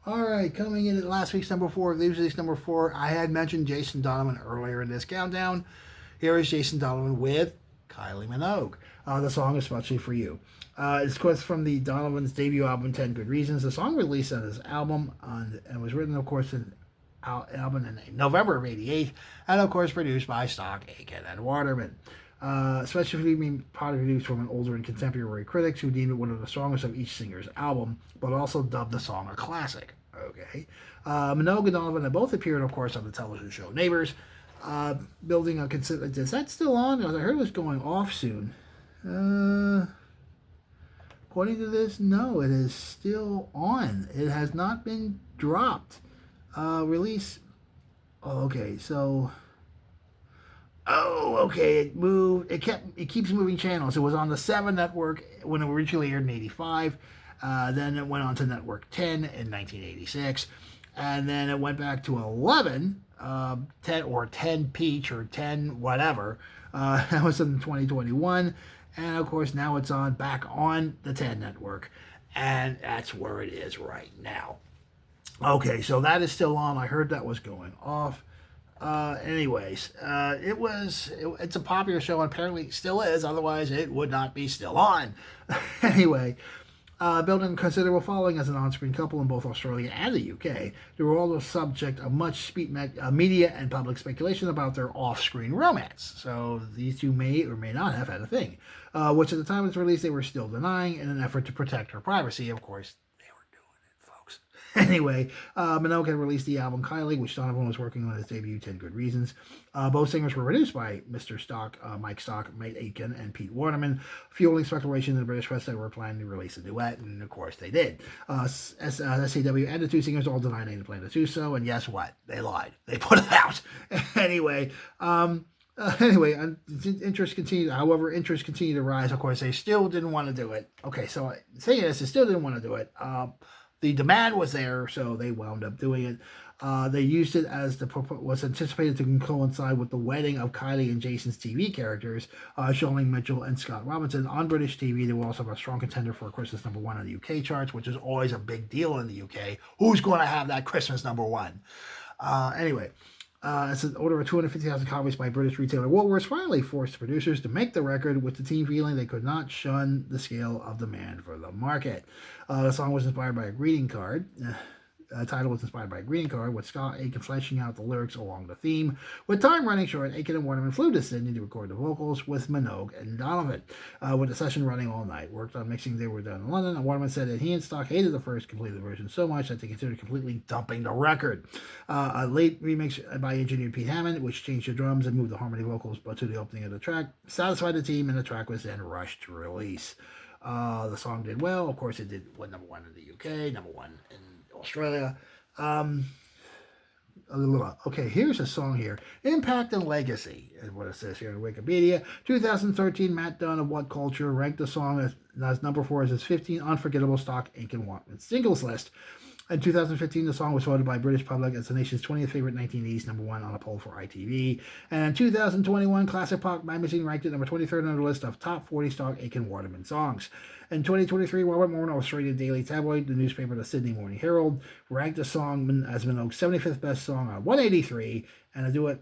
All right, coming in at last week's number four, this week's number four, I had mentioned Jason Donovan earlier in this countdown. Here is Jason Donovan with Kylie Minogue. The song Especially for You. It's of course from the Donovan's debut album, 10 Good Reasons. The song released on his album and was written, of course, in album in November of '88, and of course produced by Stock, Aitken, and Waterman. Especially being part of reviews from an older and contemporary critics who deemed it one of the strongest of each singer's album, but also dubbed the song a classic. Okay, Minogue and Donovan have both appeared, of course, on the television show Neighbors. Building a is that still on? I heard it was going off soon. According to this, no, it is still on. It has not been dropped. Release. Oh, okay, so. Oh, okay. It moved. It keeps moving channels. It was on the 7 network when it originally aired in '85. Then it went on to network 10 in 1986, and then it went back to 11, 10 or 10 Peach or 10 whatever. That was in 2021, and of course now it's on back on the 10 network, and that's where it is right now. Okay, so that is still on. I heard that was going off. It's a popular show and apparently still is, otherwise it would not be still on. Anyway, building a considerable following as an on-screen couple in both Australia and the UK, they were all the subject of much media and public speculation about their off-screen romance. So these two may or may not have had a thing, which at the time of its release they were still denying in an effort to protect their privacy. Of course, anyway, Minogue had released the album Kylie, which Donovan was working on his debut, 10 Good Reasons. Both singers were produced by Mr. Stock, Mike Stock, Mike Aitken, and Pete Waterman, fueling speculation in the British press that were planning to release a duet, and of course they did. SAW and the two singers all denied any plan to do so, and guess what? They lied. They put it out. Anyway, interest continued. However, interest continued to rise. Of course, they still didn't want to do it. Okay, so saying this, they still didn't want to do it. The demand was there, so they wound up doing it. They used it as was anticipated to coincide with the wedding of Kylie and Jason's TV characters, Charlene Mitchell and Scott Robinson. On British TV, they were also a strong contender for a Christmas number one on the UK charts, which is always a big deal in the UK. Who's going to have that Christmas number one? Anyway. It's an order of 250,000 copies by British retailer Woolworths finally forced the producers to make the record, with the team feeling they could not shun the scale of demand for the market. The song was inspired by a greeting card. Title was inspired by a greeting card, with Scott Aitken fleshing out the lyrics along the theme. With time running short, Aitken and Waterman flew to Sydney to record the vocals with Minogue and Donovan, with the session running all night. Worked on mixing they were done in London, and Waterman said that he and Stock hated the first completed version so much that they considered completely dumping the record. A late remix by engineer Pete Hammond, which changed the drums and moved the harmony vocals but to the opening of the track, satisfied the team, and the track was then rushed to release. The song did well. Of course, it did number one in the UK, number one in Australia. Okay, here's a song here. Impact and Legacy is what it says here in Wikipedia. 2013, Matt Dunn of What Culture ranked the song as number 4 as his 15 unforgettable Stock Aitken Waterman singles list. In 2015, the song was voted by British public as the nation's 20th favorite 1980s number one on a poll for ITV. And in 2021, Classic Pop magazine ranked it number 23rd on the list of top 40 Stock Aitken Waterman songs. In 2023, Robert Moore, Australian daily tabloid, the newspaper The Sydney Morning Herald, ranked the song as Minogue's 75th best song on 183, and a duet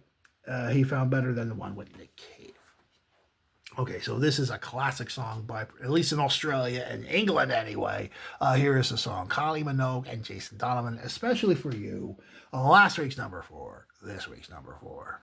he found better than the one with Nick Cave. Okay, so this is a classic song by, at least in Australia and England anyway. Here is the song, Kylie Minogue and Jason Donovan, Especially for You, last week's number 4, this week's number 4.